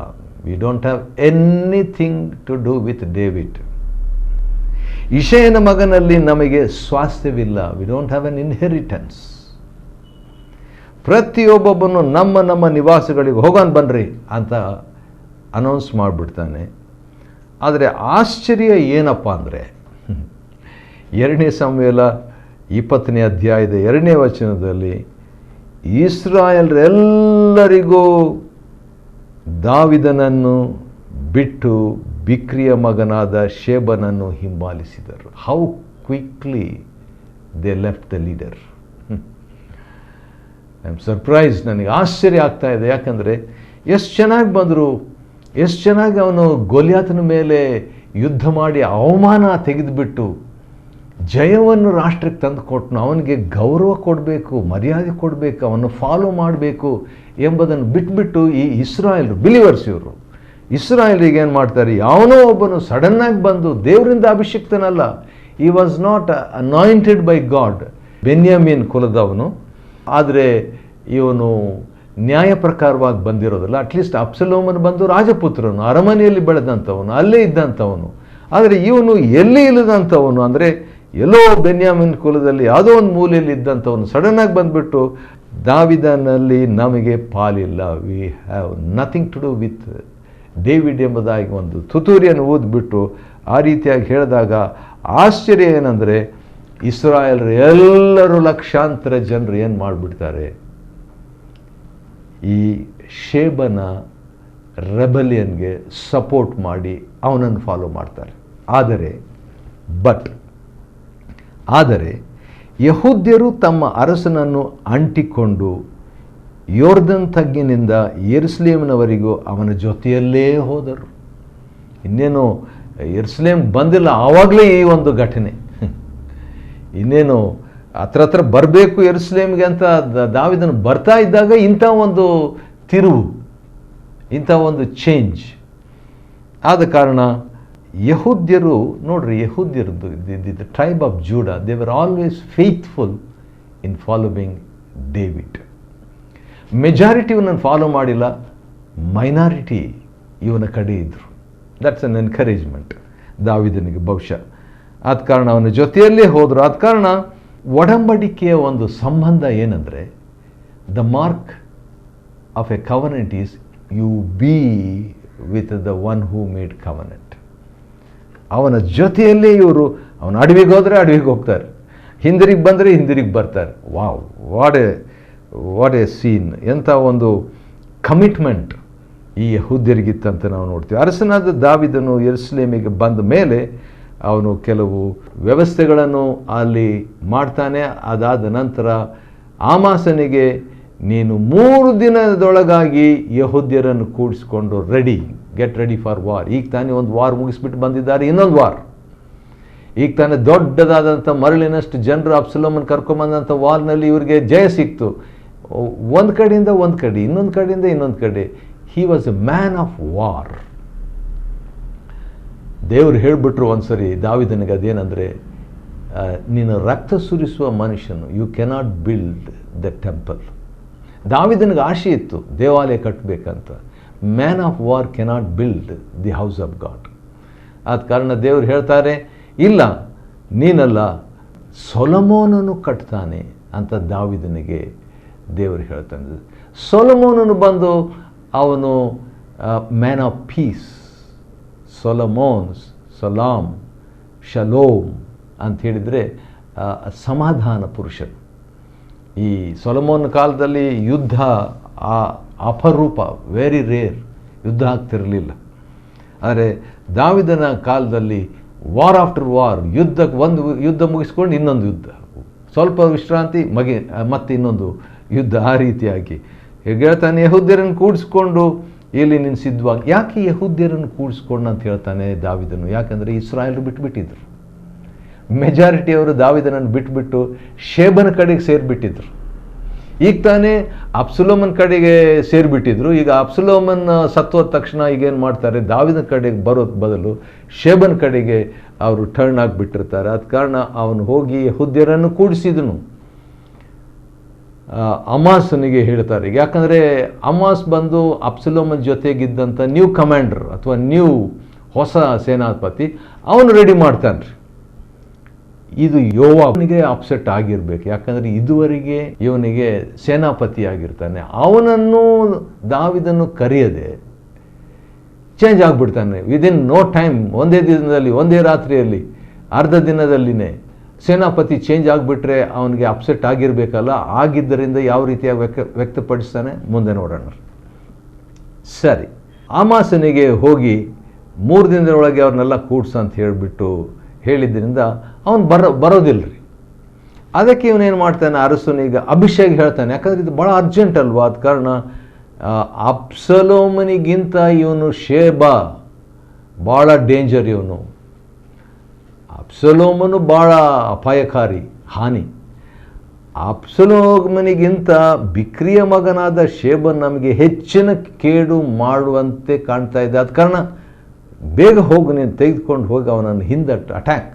We don't have anything to do with David. ಇಷಯನ ಮಗನಲ್ಲಿ ನಮಗೆ ಸ್ವಾಸ್ಥ್ಯವಿಲ್ಲ. We don't have an inheritance. ಪ್ರತಿಯೊಬ್ಬೊಬ್ಬನು ನಮ್ಮ ನಿವಾಸಗಳಿಗೆ ಹೋಗೋಣ ಬನ್ನಿರಿ ಅಂತ ಅನೌನ್ಸ್ ಮಾಡಿಬಿಡ್ತಾನೆ. ಆದರೆ ಆಶ್ಚರ್ಯ ಏನಪ್ಪ ಅಂದರೆ 2 ಸಮುವೇಲ 20ನೇ ಅಧ್ಯಾಯದ 2ನೇ ವಚನದಲ್ಲಿ ಇಸ್ರಾಯೇಲ್ರೆಲ್ಲರಿಗೂ ದಾವೀದನನ್ನು ಬಿಟ್ಟು ಬಿಕ್ರಿಯ ಮಗನಾದ ಶೇಬನನ್ನು ಹಿಂಬಾಲಿಸಿದರು. How quickly they left the leader. I am surprise. ನನಗೆ ಆಶ್ಚರ್ಯ ಆಗ್ತಾ ಇದೆ. ಯಾಕಂದರೆ ಎಷ್ಟು ಚೆನ್ನಾಗಿ ಬಂದರು, ಎಷ್ಟು ಚೆನ್ನಾಗಿ ಅವನು ಗೊಲ್ಯಾತನ ಮೇಲೆ ಯುದ್ಧ ಮಾಡಿ ಅವಮಾನ ತೆಗೆದುಬಿಟ್ಟು ಜಯವನ್ನು ರಾಷ್ಟ್ರಕ್ಕೆ ತಂದು ಕೊಟ್ಟನು. ಅವನಿಗೆ ಗೌರವ ಕೊಡಬೇಕು, ಮರ್ಯಾದೆ ಕೊಡಬೇಕು, ಅವನು ಫಾಲೋ ಮಾಡಬೇಕು ಎಂಬುದನ್ನು ಬಿಟ್ಬಿಟ್ಟು ಈ ಇಸ್ರಾಯೇಲ್ರು, ಬಿಲಿವರ್ಸ್ ಇವರು, ಇಸ್ರಾಯೇಲ್ರಿಗೆ ಏನು ಮಾಡ್ತಾರೆ, ಯಾವನೋ ಒಬ್ಬನು ಸಡನ್ನಾಗಿ ಬಂದು, ದೇವರಿಂದ ಅಭಿಷಿಕ್ತನಲ್ಲ, he was not anointed by God, ಬೆನ್ಯಾಮೀನ್ ಕುಲದವನು, ಆದರೆ ಇವನು ನ್ಯಾಯ ಪ್ರಕಾರವಾಗಿ ಬಂದಿರೋದಿಲ್ಲ. ಅಟ್ಲೀಸ್ಟ್ ಅಬ್ಸಲೋಮನು ಬಂದು ರಾಜಪುತ್ರನು, ಅರಮನೆಯಲ್ಲಿ ಬೆಳೆದಂಥವನು, ಅಲ್ಲೇ ಇದ್ದಂಥವನು. ಆದರೆ ಇವನು ಎಲ್ಲಿ ಇಲ್ಲದಂಥವನು, ಅಂದರೆ ಎಲ್ಲೋ ಬೆನ್ಯಾಮೀನ್ ಕುಲದಲ್ಲಿ ಯಾವುದೋ ಒಂದು ಮೂಲೆಯಲ್ಲಿ ಇದ್ದಂಥವನು ಸಡನ್ನಾಗಿ ಬಂದುಬಿಟ್ಟು ದಾವೀದನಲ್ಲಿ ನಮಗೆ ಪಾಲಿಲ್ಲ, we have nothing to do with David ಎಂಬುದಾಗಿ ಒಂದು ತುತ್ತೂರಿಯನ್ನು ಊದ್ಬಿಟ್ಟು ಆ ರೀತಿಯಾಗಿ ಹೇಳಿದಾಗ ಆಶ್ಚರ್ಯ ಏನಂದರೆ, ಇಸ್ರಾಯೇಲರು ಎಲ್ಲರೂ ಲಕ್ಷಾಂತರ ಜನರು ಏನು ಮಾಡಿಬಿಡ್ತಾರೆ, ಈ ಶೇಬನ ರೆಬಲಿಯನ್ಗೆ ಸಪೋರ್ಟ್ ಮಾಡಿ ಅವನನ್ನು ಫಾಲೋ ಮಾಡ್ತಾರೆ. ಆದರೆ ಯಹೂದ್ಯರು ತಮ್ಮ ಅರಸನನ್ನು ಅಂಟಿಕೊಂಡು ಯೋರ್ದನ್ ತಗ್ಗಿನಿಂದ ಯೆರೂಸಲೇಮಿನವರೆಗೂ ಅವನ ಜೊತೆಯಲ್ಲೇ ಹೋದರು. ಇನ್ನೇನು ಯೆರೂಸಲೇಮ್ ಬಂದಿಲ್ಲ, ಆವಾಗಲೇ ಈ ಒಂದು ಘಟನೆ. ಇನ್ನೇನು ಹತ್ರ ಬರಬೇಕು ಯೆರೂಸಲೇಮ್ಗೆ ಅಂತ ದಾವೀದನು ಬರ್ತಾ ಇದ್ದಾಗ ಇಂಥ ಒಂದು ತಿರುವು, ಇಂಥ ಒಂದು ಚೇಂಜ್ ಆದ ಕಾರಣ ಯಹೂದ್ಯರು, ನೋಡ್ರಿ, ಯಹೂದ್ಯರದ್ದು the tribe of Judah, they were always faithful in following David. Majority ಇವನನ್ನು ಫಾಲೋ ಮಾಡಿಲ್ಲ, ಮೈನಾರಿಟಿ ಇವನ ಕಡೆ ಇದ್ದರು. ದಟ್ಸ್ ಅನ್ ಎನ್ಕರೇಜ್ಮೆಂಟ್ ದಾವೀದನಿಗೆ ಬಹುಶಃ. ಆದ ಕಾರಣ ಅವನ ಜೊತೆಯಲ್ಲೇ ಹೋದರು. ಆದ ಕಾರಣ ಒಡಂಬಡಿಕೆಯ ಒಂದು ಸಂಬಂಧ ಏನಂದರೆ, the mark of a covenant is you be with the one who made covenant. ಅವನ ಜೊತೆಯಲ್ಲೇ ಇವರು, ಅವನ ಅಡವಿಗೆ ಹೋದರೆ ಅಡವಿಗೆ ಹೋಗ್ತಾರೆ, ಹಿಂದಿರಿಗೆ ಬಂದರೆ ಹಿಂದಿರಿಗೆ ಬರ್ತಾರೆ. Wow, what a scene! ಎಂಥ ಒಂದು ಕಮಿಟ್ಮೆಂಟ್ ಈ ಯಹೂದ್ಯರಿಗಿತ್ತಂತ ನಾವು ನೋಡ್ತೀವಿ. ಅರಸನಾದ ದಾವೀದನು ಯೆರೂಸಲೇಮಿಗೆ ಬಂದ ಮೇಲೆ ಅವನು ಕೆಲವು ವ್ಯವಸ್ಥೆಗಳನ್ನು ಅಲ್ಲಿ ಮಾಡ್ತಾನೆ. ಅದಾದ ನಂತರ ಆಮಾಸನಿಗೆ, ನೀನು 3 ದಿನದೊಳಗಾಗಿ ಯಹೂದ್ಯರನ್ನು ಕೂಡಿಸ್ಕೊಂಡು ಗೆಟ್ ರೆಡಿ ಫಾರ್ ವಾರ್. ಈಗ ತಾನೇ ಒಂದು ವಾರ್ ಮುಗಿಸ್ಬಿಟ್ಟು ಬಂದಿದ್ದಾರೆ, ಇನ್ನೊಂದು ವಾರ್. ಈಗ ತಾನೇ ದೊಡ್ಡದಾದಂಥ ಮರಳಿನಷ್ಟು ಜನರು ಅಬ್ಸಲೋಮನ್ ಕರ್ಕೊಂಬಂದಂಥ ವಾರ್ನಲ್ಲಿ ಇವರಿಗೆ ಜಯ ಸಿಕ್ತು. ಒಂದು ಕಡೆಯಿಂದ ಒಂದು ಕಡೆ, ಇನ್ನೊಂದು ಕಡೆಯಿಂದ ಇನ್ನೊಂದು ಕಡೆ. He was a man of war. ದೇವರು ಹೇಳಿಬಿಟ್ರು ಒಂದ್ಸರಿ ದಾವೀದನಿಗೆ, ಅದೇನೆಂದರೆ, ನೀನು ರಕ್ತ ಸುರಿಸುವ ಮನುಷ್ಯನು, you cannot build the temple. ದಾವೀದನಿಗೆ ಆಸೆ ಇತ್ತು ದೇವಾಲಯ ಕಟ್ಟಬೇಕಂತ. Man of war cannot build the house of God. ಆದ ಕಾರಣ ದೇವರು ಹೇಳ್ತಾರೆ, ಇಲ್ಲ, ನೀನಲ್ಲ, ಸೊಲೊಮೋನನು ಕಟ್ತಾನೆ ಅಂತ ದಾವೀದನಿಗೆ ದೇವರು ಹೇಳ್ತಾನೆ. ಸೊಲೊಮೋನನು ಬಂದು ಅವನು ಮ್ಯಾನ್ ಆಫ್ ಪೀಸ್, ಸಲಾಮ್, ಶಲೋಮ್ ಅಂತ ಹೇಳಿದರೆ ಸಮಾಧಾನ ಪುರುಷನು. ಈ ಸೊಲೊಮೋನ್ ಕಾಲದಲ್ಲಿ ಯುದ್ಧ ಅಪರೂಪ, ವೆರಿ ರೇರ್, ಯುದ್ಧ ಆಗ್ತಿರಲಿಲ್ಲ. ಆದರೆ ದಾವೀದನ ಕಾಲದಲ್ಲಿ ವಾರ್ ಆಫ್ಟರ್ ವಾರ್, ಒಂದು ಯುದ್ಧ ಮುಗಿಸ್ಕೊಂಡು ಇನ್ನೊಂದು ಯುದ್ಧ, ಸ್ವಲ್ಪ ವಿಶ್ರಾಂತಿ, ಮತ್ತೆ ಇನ್ನೊಂದು ಯುದ್ಧ, ಆ ರೀತಿಯಾಗಿ ಹೇಗೆ ಹೇಳ್ತಾನೆ, ಯಹೂದ್ಯರನ್ನು ಕೂಡಿಸ್ಕೊಂಡು ಇಲ್ಲಿ ನೀನು ಸಿದ್ಧವಾಗಿ. ಯಾಕೆ ಯಹೂದ್ಯರನ್ನು ಕೂಡಿಸ್ಕೊಂಡು ಅಂತ ಹೇಳ್ತಾನೆ ದಾವೀದನು? ಯಾಕಂದರೆ ಇಸ್ರಾಯೇಲರು ಬಿಟ್ಟುಬಿಟ್ಟಿದ್ರು. ಮೆಜಾರಿಟಿಯವರು ದಾವೀದನನ್ನು ಬಿಟ್ಟುಬಿಟ್ಟು ಶೇಬನ ಕಡೆಗೆ ಸೇರಿಬಿಟ್ಟಿದ್ರು. ಈಗ ತಾನೇ ಅಬ್ಸಲೋಮನ್ ಕಡೆಗೆ ಸೇರಿಬಿಟ್ಟಿದ್ರು. ಈಗ ಅಬ್ಸಲೋಮನ್ ಸತ್ತೋದ ತಕ್ಷಣ ಈಗೇನು ಮಾಡ್ತಾರೆ, ದಾವೀದನ ಕಡೆಗೆ ಬರೋದು ಬದಲು ಶೇಬನ ಕಡೆಗೆ ಅವರು ಟರ್ನ್ ಆಗಿಬಿಟ್ಟಿರ್ತಾರೆ. ಆದ ಕಾರಣ ಅವನು ಹೋಗಿ ಯಹೂದ್ಯರನ್ನು ಕೂಡಿಸಿದನು. ಅಮಾಸನಿಗೆ ಹೇಳ್ತಾರೆ, ಯಾಕಂದರೆ ಅಮಾಸ್ ಬಂದು ಅಬ್ಸಲೋಮನ್ ಜೊತೆಗಿದ್ದಂಥ ನ್ಯೂ ಕಮಾಂಡರ್ ಅಥವಾ ಹೊಸ ಸೇನಾಪತಿ, ಅವನು ರೆಡಿ ಮಾಡ್ತಾನೆ ರೀ. ಇದು ಯೋವಾಬನಿಗೆ ಅಪ್ಸೆಟ್ ಆಗಿರ್ಬೇಕು, ಯಾಕಂದರೆ ಇದುವರೆಗೆ ಇವನಿಗೆ ಸೇನಾಪತಿ ಆಗಿರ್ತಾನೆ. ಅವನನ್ನು ದಾವೀದನ್ನು ಕರೆಯದೆ ಚೇಂಜ್ ಆಗಿಬಿಡ್ತಾನೆ ವಿದಿನ್ ನೋ ಟೈಮ್. ಒಂದೇ ದಿನದಲ್ಲಿ, ಒಂದೇ ರಾತ್ರಿಯಲ್ಲಿ, ಅರ್ಧ ದಿನದಲ್ಲಿನೇ ಸೇನಾಪತಿ ಚೇಂಜ್ ಆಗಿಬಿಟ್ರೆ ಅವನಿಗೆ ಅಪ್ಸೆಟ್ ಆಗಿರಬೇಕಲ್ಲ. ಆಗಿದ್ದರಿಂದ ಯಾವ ರೀತಿಯಾಗಿ ವ್ಯಕ್ತಪಡಿಸ್ತಾನೆ ಮುಂದೆ ನೋಡೋಣ. ಸರಿ, ಆಮಾಸನಿಗೆ ಹೋಗಿ 3 ದಿನದೊಳಗೆ ಅವ್ರನ್ನೆಲ್ಲ ಕೂಡ್ಸು ಅಂತ ಹೇಳಿಬಿಟ್ಟು ಹೇಳಿದ್ದರಿಂದ ಅವನು ಬರೋದಿಲ್ಲ ರೀ. ಅದಕ್ಕೆ ಇವನೇನು ಮಾಡ್ತಾನೆ, ಅರಸನಿಗೆ ಅಭಿಷೇಕ್ ಹೇಳ್ತಾನೆ. ಯಾಕಂದರೆ ಇದು ಭಾಳ ಅರ್ಜೆಂಟ್ ಅಲ್ವಾ. ಆದ ಕಾರಣ ಅಬ್ಸಲೋಮನಿಗಿಂತ ಇವನು ಶೇಬಾ ಭಾಳ ಡೇಂಜರ್. ಇವನು ಅಬ್ಸಲೋಮನು ಭಾಳ ಅಪಾಯಕಾರಿ, ಹಾನಿ. ಅಬ್ಸಲೋಮನಿಗಿಂತ ಬಿಕ್ರಿಯ ಮಗನಾದ ಶೇಬನ್ ನಮಗೆ ಹೆಚ್ಚಿನ ಕೇಡು ಮಾಡುವಂತೆ ಕಾಣ್ತಾ ಇದೆ. ಆದ ಕಾರಣ ಬೇಗ ಹೋಗಿ ನೀನು ತೆಗೆದುಕೊಂಡು ಹೋಗಿ ಅವನನ್ನು ಹಿಂದಟ್ಟು ಅಟ್ಯಾಕ್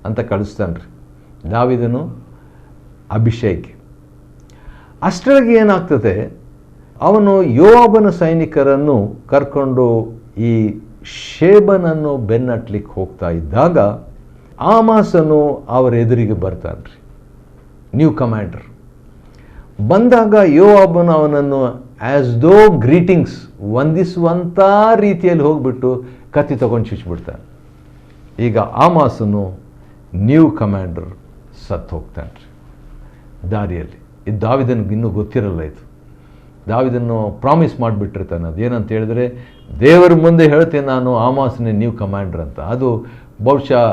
ಅಂತ ಕಳಿಸ್ತಾನೆ ರೀ ದಾವೀದನು ಅಭಿಷೇಕ್. ಅಷ್ಟರಾಗಿ ಏನಾಗ್ತದೆ, ಅವನು ಯೋವಾಬನ ಸೈನಿಕರನ್ನು ಕರ್ಕೊಂಡು ಈ ಶೇಬನನ್ನು ಬೆನ್ನಟ್ಲಿಕ್ಕೆ ಹೋಗ್ತಾ ಇದ್ದಾಗ ಆಮಾಸನು ಅವರ ಎದುರಿಗೆ ಬರ್ತಾನೆ ರೀ, ನ್ಯೂ ಕಮಾಂಡರ್. ಬಂದಾಗ ಯೋವಾಬನು ಅವನನ್ನು ಆ್ಯಸ್ ದೋ ಗ್ರೀಟಿಂಗ್ಸ್ ವಂದಿಸುವಂಥ ರೀತಿಯಲ್ಲಿ ಹೋಗ್ಬಿಟ್ಟು ಕತ್ತಿ ತೊಗೊಂಡು ಚುಚ್ಚಿಬಿಡ್ತಾನೆ. ಈಗ ಆಮಾಸನು ನ್ಯೂ ಕಮಾಂಡರ್ ಸತ್ತು ಹೋಗ್ತಾನೆ ದಾರಿಯಲ್ಲಿ. ಇದು ದಾವಿದನಿಗೆ ಇನ್ನೂ ಗೊತ್ತಿರಲ್ಲ. ಇದು ದಾವಿದನ್ನು ಪ್ರಾಮಿಸ್ ಮಾಡಿಬಿಟ್ಟಿರ್ತಾನೆ. ಅದು ಏನಂತ ಹೇಳಿದ್ರೆ, ದೇವರ ಮುಂದೆ ಹೇಳ್ತೇನೆ ನಾನು ಆಮಾಸನೇ ನ್ಯೂ ಕಮಾಂಡರ್ ಅಂತ. ಅದು ಬಹುಶಃ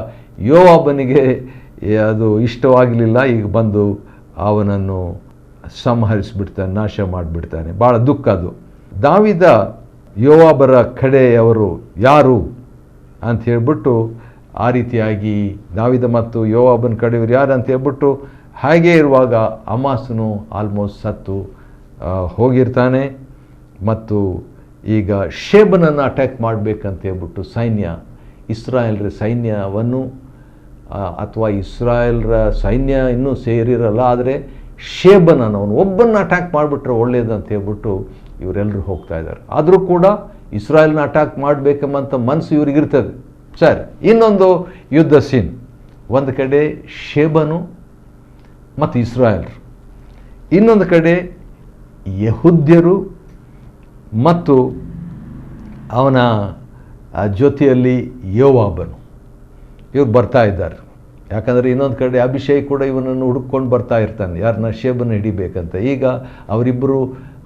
ಯೋವಾಬನಿಗೆ ಅದು ಇಷ್ಟವಾಗಲಿಲ್ಲ. ಈಗ ಬಂದು ಅವನನ್ನು ಸಂಹರಿಸಿಬಿಡ್ತಾನೆ, ನಾಶ ಮಾಡಿಬಿಡ್ತಾನೆ. ಭಾಳ ದುಃಖ ಅದು. ದಾವಿದ ಯೋವಾಬರ ಕಡೆಯವರು ಯಾರು ಅಂತ ಹೇಳ್ಬಿಟ್ಟು ಆ ರೀತಿಯಾಗಿ ದಾವಿದ ಮತ್ತು ಯೋವಾಬನ ಕಡೆಯವರು ಯಾರು ಅಂತ ಹೇಳ್ಬಿಟ್ಟು ಹಾಗೇ ಇರುವಾಗ ಅಮಾಸನು ಆಲ್ಮೋಸ್ಟ್ ಸತ್ತು ಹೋಗಿರ್ತಾನೆ. ಮತ್ತು ಈಗ ಶೇಬನನ್ನು ಅಟ್ಯಾಕ್ ಮಾಡಬೇಕಂತ ಹೇಳ್ಬಿಟ್ಟು ಇಸ್ರಾಯೇಲ್ರ ಸೈನ್ಯವನ್ನು ಅಥವಾ ಇಸ್ರಾಯೇಲ್ರ ಸೈನ್ಯ ಇನ್ನೂ ಸೇರಿರಲ್ಲ, ಆದರೆ ಶೇಬನನ್ನು ಒಬ್ಬನ್ನು ಅಟ್ಯಾಕ್ ಮಾಡಿಬಿಟ್ರೆ ಒಳ್ಳೆಯದಂತ ಹೇಳ್ಬಿಟ್ಟು ಇವರೆಲ್ಲರೂ ಹೋಗ್ತಾ ಇದ್ದಾರೆ. ಆದರೂ ಕೂಡ ಇಸ್ರಾಯೇಲ್ನ ಅಟ್ಯಾಕ್ ಮಾಡಬೇಕೆಂಬಂಥ ಮನಸ್ಸು ಇವ್ರಿಗಿರ್ತದೆ. ಸರಿ, ಇನ್ನೊಂದು ಯುದ್ಧ ಸೀನ್. ಒಂದು ಕಡೆ ಶೇಬನು ಮತ್ತು ಇಸ್ರಾಯೇಲ್ರು, ಇನ್ನೊಂದು ಕಡೆ ಯೆಹೂದ್ಯರು ಮತ್ತು ಅವನ ಜೊತೆಯಲ್ಲಿ ಯೋವಾಬನು. ಇವ್ರು ಬರ್ತಾ ಇದ್ದಾರೆ. ಯಾಕಂದರೆ ಇನ್ನೊಂದು ಕಡೆ ಅಭಿಷೇಕ್ ಕೂಡ ಇವನನ್ನು ಹುಡುಕೊಂಡು ಬರ್ತಾ ಇರ್ತಾನೆ, ಯಾರನ್ನ ಶೇಬನ ಹಿಡಿಬೇಕಂತ. ಈಗ ಅವರಿಬ್ಬರು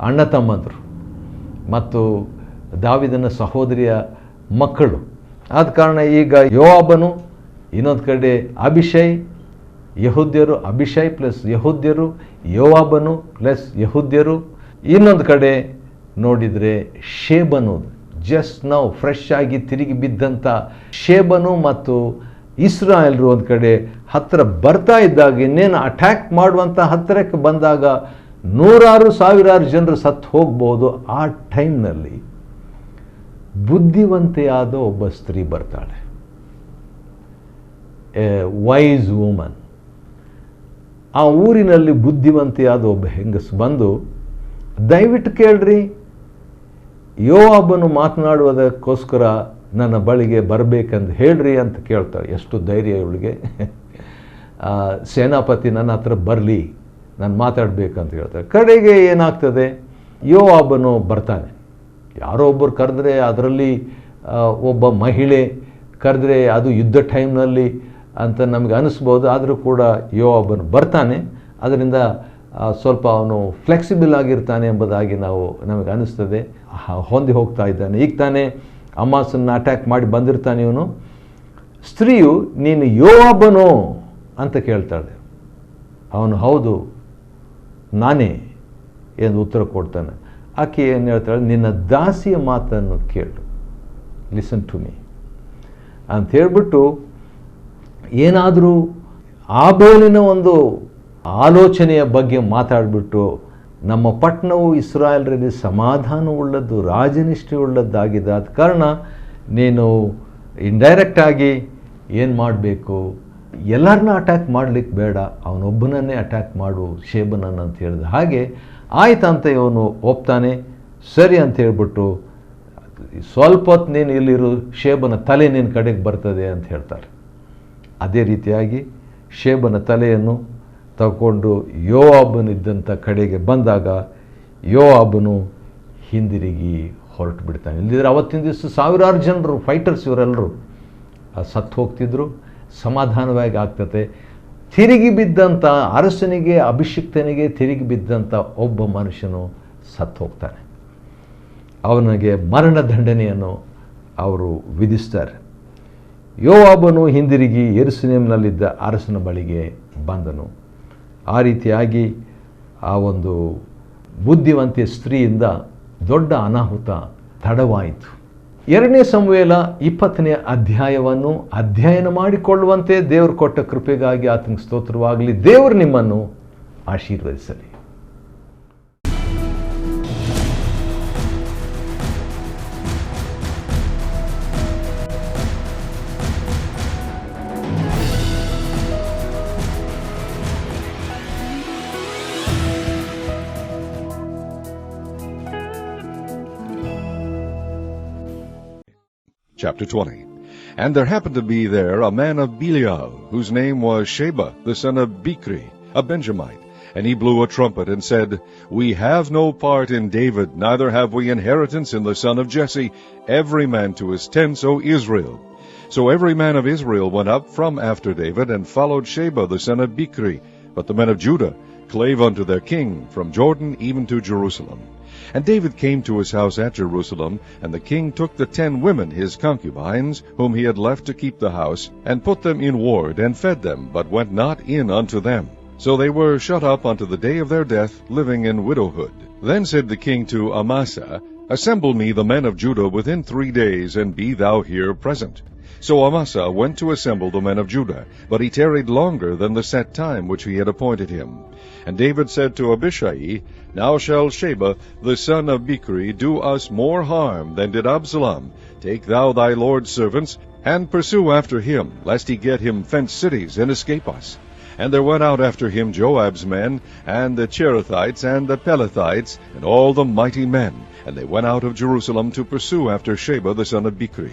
ಅಣ್ಣ ತಮ್ಮಂದರು ಮತ್ತು ದಾವಿದನ ಸಹೋದರಿಯ ಮಕ್ಕಳು. ಆದ ಕಾರಣ ಈಗ ಯೋವಾಬನು, ಇನ್ನೊಂದು ಕಡೆ ಅಭಿಷೈ ಪ್ಲಸ್ ಯೆಹೂದ್ಯರು, ಯೋವಾಬನು ಪ್ಲಸ್ ಯೆಹೂದ್ಯರು. ಇನ್ನೊಂದು ಕಡೆ ನೋಡಿದರೆ ಶೇಬನು, ಜಸ್ಟ್ ನಾವು ಫ್ರೆಶ್ ಆಗಿ ತಿರುಗಿ ಬಿದ್ದಂಥ ಶೇಬನು ಮತ್ತು ಇಸ್ರಾಯೇಲ್ರು ಒಂದು ಕಡೆ ಹತ್ತಿರ ಬರ್ತಾ ಇದ್ದಾಗ, ಇನ್ನೇನು ಅಟ್ಯಾಕ್ ಮಾಡುವಂಥ ಹತ್ತಿರಕ್ಕೆ ಬಂದಾಗ ನೂರಾರು ಸಾವಿರಾರು ಜನರು ಸತ್ತು ಹೋಗ್ಬೋದು. ಆ ಟೈಮ್ನಲ್ಲಿ ಬುದ್ಧಿವಂತೆಯಾದ ಒಬ್ಬ ಸ್ತ್ರೀ ಬರ್ತಾಳೆ, ಎ ವೈಸ್ ವುಮನ್. ಆ ಊರಿನಲ್ಲಿ ಬುದ್ಧಿವಂತೆಯಾದ ಒಬ್ಬ ಹೆಂಗಸು ಬಂದು, ದಯವಿಟ್ಟು ಕೇಳ್ರಿ, ಯೋವಾಬನು ಮಾತನಾಡುವುದಕ್ಕೋಸ್ಕರ ನನ್ನ ಬಳಿಗೆ ಬರಬೇಕಂತ ಹೇಳ್ರಿ ಅಂತ ಕೇಳ್ತಾಳೆ. ಎಷ್ಟು ಧೈರ್ಯ ಇವಳಿಗೆ. ಸೇನಾಪತಿ ನನ್ನ ಹತ್ರ ಬರಲಿ, ನಾನು ಮಾತಾಡಬೇಕಂತ ಹೇಳ್ತಾರೆ. ಕಡೆಗೆ ಏನಾಗ್ತದೆ, ಯೋವಾಬನು ಬರ್ತಾನೆ. ಯಾರೋ ಒಬ್ಬರು ಕರೆದ್ರೆ, ಅದರಲ್ಲಿ ಒಬ್ಬ ಮಹಿಳೆ ಕರೆದ್ರೆ ಅದು ಯುದ್ಧ ಟೈಮ್ನಲ್ಲಿ ಅಂತ ನಮಗೆ ಅನಿಸ್ಬೋದು. ಆದರೂ ಕೂಡ ಯೋವಾಬನು ಬರ್ತಾನೆ. ಅದರಿಂದ ಸ್ವಲ್ಪ ಅವನು ಫ್ಲೆಕ್ಸಿಬಲ್ ಆಗಿರ್ತಾನೆ ಎಂಬುದಾಗಿ ನಮಗೆ ಅನಿಸ್ತದೆ. ಹೊಂದಿ ಹೋಗ್ತಾ ಇದ್ದಾನೆ. ಈಗ ತಾನೇ ಅಮಾಸನ್ನು ಅಟ್ಯಾಕ್ ಮಾಡಿ ಬಂದಿರ್ತಾನೆ ಇವನು. ಸ್ತ್ರೀಯು, ನೀನು ಯೋವಾಬನೋ ಅಂತ ಕೇಳ್ತಾಳೆ. ಅವನು ಹೌದು ನಾನೇ ಎಂದು ಉತ್ತರ ಕೊಡ್ತಾನೆ. ಆಕೆ ಏನು ಹೇಳ್ತಾಳೆ, ನಿನ್ನ ದಾಸಿಯ ಮಾತನ್ನು ಕೇಳು, ಲಿಸನ್ ಟು ಮೀ ಅಂತ ಹೇಳ್ಬಿಟ್ಟು, ಏನಾದರೂ ಆಬೇಲಿನ ಒಂದು ಆಲೋಚನೆಯ ಬಗ್ಗೆ ಮಾತಾಡಿಬಿಟ್ಟು, ನಮ್ಮ ಪಟ್ಟಣವು ಇಸ್ರಾಯೇಲರಲ್ಲಿ ಸಮಾಧಾನವುಳ್ಳದ್ದು, ರಾಜನಿಷ್ಠೆ ಉಳ್ಳದ್ದಾಗಿದೆ. ಆದ ಕಾರಣ ನೀನು ಇಂಡೈರೆಕ್ಟಾಗಿ ಏನು ಮಾಡಬೇಕು, ಎಲ್ಲರನ್ನ ಅಟ್ಯಾಕ್ ಮಾಡಲಿಕ್ಕೆ ಬೇಡ, ಅವನೊಬ್ಬನನ್ನೇ ಅಟ್ಯಾಕ್ ಮಾಡು ಶೇಬನನ್ನು ಅಂತ ಹೇಳಿದ ಹಾಗೆ ಆಯ್ತಂತ ಇವನು ಒಪ್ತಾನೆ. ಸರಿ ಅಂತ ಹೇಳ್ಬಿಟ್ಟು, ಸ್ವಲ್ಪ ಹೊತ್ತು ನೀನು ಇಲ್ಲಿರು, ಶೇಬನ ತಲೆ ನಿನ್ನ ಕಡೆಗೆ ಬರ್ತದೆ ಅಂತ ಹೇಳ್ತಾರೆ. ಅದೇ ರೀತಿಯಾಗಿ ಶೇಬನ ತಲೆಯನ್ನು ತಗೊಂಡು ಯೋವಾಬನಿದ್ದಂಥ ಕಡೆಗೆ ಬಂದಾಗ ಯೋವಾಬನು ಹಿಂದಿರುಗಿ ಹೊರಟು ಬಿಡ್ತಾನೆ. ಇಲ್ಲದಿದ್ದರೆ ಅವತ್ತಿನ ದಿವಸ ಸಾವಿರಾರು ಜನರು ಫೈಟರ್ಸ್ ಇವರೆಲ್ಲರೂ ಸತ್ತು ಹೋಗ್ತಿದ್ರು. ಸಮಾಧಾನವಾಗಿ ಆಗ್ತದೆ. ತಿರುಗಿ ಬಿದ್ದಂಥ ಅರಸನಿಗೆ, ಅಭಿಷಿಕ್ತನಿಗೆ ತಿರುಗಿ ಬಿದ್ದಂಥ ಒಬ್ಬ ಮನುಷ್ಯನು ಸತ್ತು ಹೋಗ್ತಾನೆ. ಅವನಿಗೆ ಮರಣದಂಡನೆಯನ್ನು ಅವರು ವಿಧಿಸ್ತಾರೆ. ಯೋವಾಬನು ಹಿಂದಿರುಗಿ ಯೆರೂಸಲೇಮಿನಲ್ಲಿದ್ದ ಅರಸನ ಬಳಿಗೆ ಬಂದನು. ಆ ರೀತಿಯಾಗಿ ಆ ಒಂದು ಬುದ್ಧಿವಂತ ಸ್ತ್ರೀಯಿಂದ ದೊಡ್ಡ ಅನಾಹುತ ತಡವಾಯಿತು. 2ನೇ ಸಮುವೇಲ 20ನೇ ಅಧ್ಯಾಯವನ್ನು ಅಧ್ಯಯನ ಮಾಡಿಕೊಳ್ಳುವಂತೆ ದೇವರು ಕೊಟ್ಟ ಕೃಪೆಗಾಗಿ ಆತನಿಗೆ ಸ್ತೋತ್ರವಾಗಲಿ. ದೇವರು ನಿಮ್ಮನ್ನು ಆಶೀರ್ವದಿಸಲಿ. Chapter 20. And there happened to be there a man of Belial, whose name was Sheba, the son of Bichri, a Benjamite. And he blew a trumpet and said, We have no part in David, neither have we inheritance in the son of Jesse, every man to his tents, O Israel. So every man of Israel went up from after David, and followed Sheba the son of Bichri. But the men of Judah clave unto their king, from Jordan even to Jerusalem. And David came to his house at Jerusalem, and the king took the 10 women his concubines, whom he had left to keep the house, and put them in ward, and fed them, but went not in unto them. So they were shut up unto the day of their death, living in widowhood. Then said the king to Amasa, Assemble me the men of Judah within 3 days, and be thou here present. So Amasa went to assemble the men of Judah, but he tarried longer than the set time which he had appointed him. And David said to Abishai, Now shall Sheba the son of Bichri do us more harm than did Absalom. Take thou thy lord's servants, and pursue after him, lest he get him fenced cities, and escape us. And there went out after him Joab's men, and the Cherethites, and the Pelethites, and all the mighty men. And they went out of Jerusalem to pursue after Sheba the son of Bichri.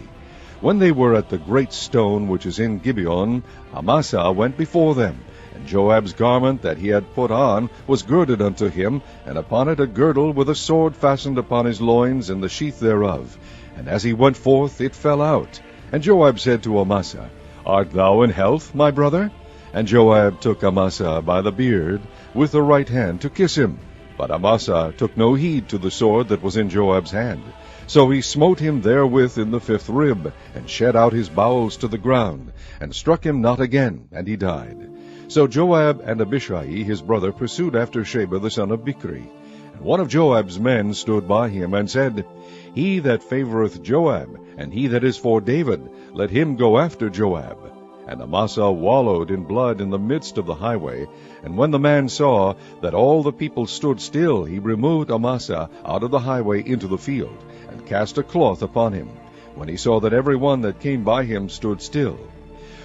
When they were at the great stone which is in Gibeon, Amasa went before them. And Joab's garment that he had put on was girded unto him, and upon it a girdle with a sword fastened upon his loins, and the sheath thereof. And as he went forth, it fell out. And Joab said to Amasa, Art thou in health, my brother? And Joab took Amasa by the beard with the right hand to kiss him. But Amasa took no heed to the sword that was in Joab's hand. So he smote him therewith in the 5th rib, and shed out his bowels to the ground, and struck him not again, and he died. So Joab and Abishai his brother pursued after Sheba the son of Bichri. And one of Joab's men stood by him, and said, He that favoureth Joab, and he that is for David, let him go after Joab. And Amasa wallowed in blood in the midst of the highway. And when the man saw that all the people stood still, he removed Amasa out of the highway into the field, and cast a cloth upon him, when he saw that every one that came by him stood still.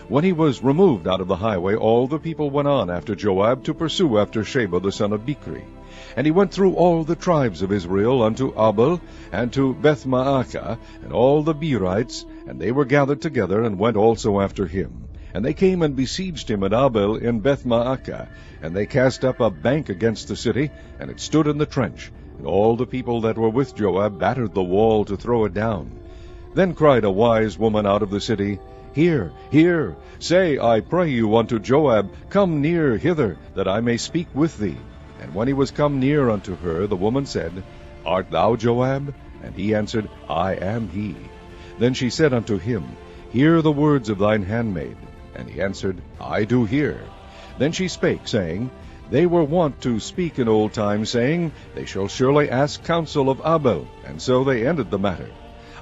When he was removed out of the highway, all the people went on after Joab to pursue after Sheba the son of Bichri. And he went through all the tribes of Israel unto Abel, and to Bethmaachah, and all the Berites, and they were gathered together, and went also after him. And they came and besieged him at Abel in Bethmaachah, and they cast up a bank against the city, and it stood in the trench. And all the people that were with Joab battered the wall to throw it down. Then cried a wise woman out of the city, Hear, hear, say, I pray you, unto Joab, Come near hither, that I may speak with thee. And when he was come near unto her, the woman said, Art thou Joab? And he answered, I am he. Then she said unto him, Hear the words of thine handmaid. And he answered, I do hear. Then she spake, saying, They were wont to speak in old times, saying, They shall surely ask counsel of Abel. And so they ended the matter.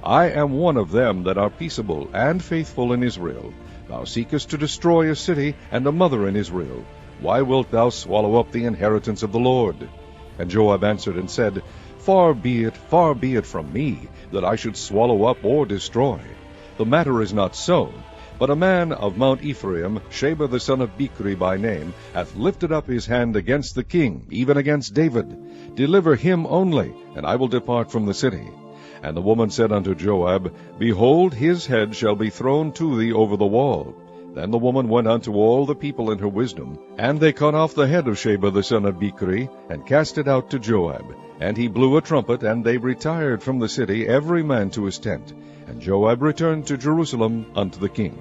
I am one of them that are peaceable and faithful in Israel. Thou seekest to destroy a city and a mother in Israel. Why wilt thou swallow up the inheritance of the Lord? And Joab answered and said, far be it from me, that I should swallow up or destroy. The matter is not so. But a man of Mount Ephraim, Sheba the son of Bichri by name, hath lifted up his hand against the king, even against David. Deliver him only, and I will depart from the city. And the woman said unto Joab, Behold, his head shall be thrown to thee over the wall. Then the woman went unto all the people in her wisdom, and they cut off the head of Sheba the son of Bichri, and cast it out to Joab. And he blew a trumpet, and they retired from the city, every man to his tent. And Joab returned to Jerusalem unto the king.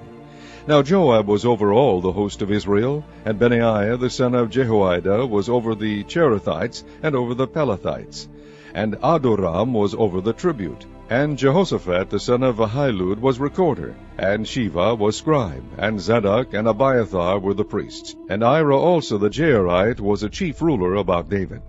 Now Joab was over all the host of Israel, and Benaiah the son of Jehoiada was over the Cherethites, and over the Pelethites. And Adoram was over the tribute. And Jehoshaphat the son of Ahilud was recorder. And Sheva was scribe. And Zadok and Abiathar were the priests. And Ira also the Jairite was a chief ruler about David.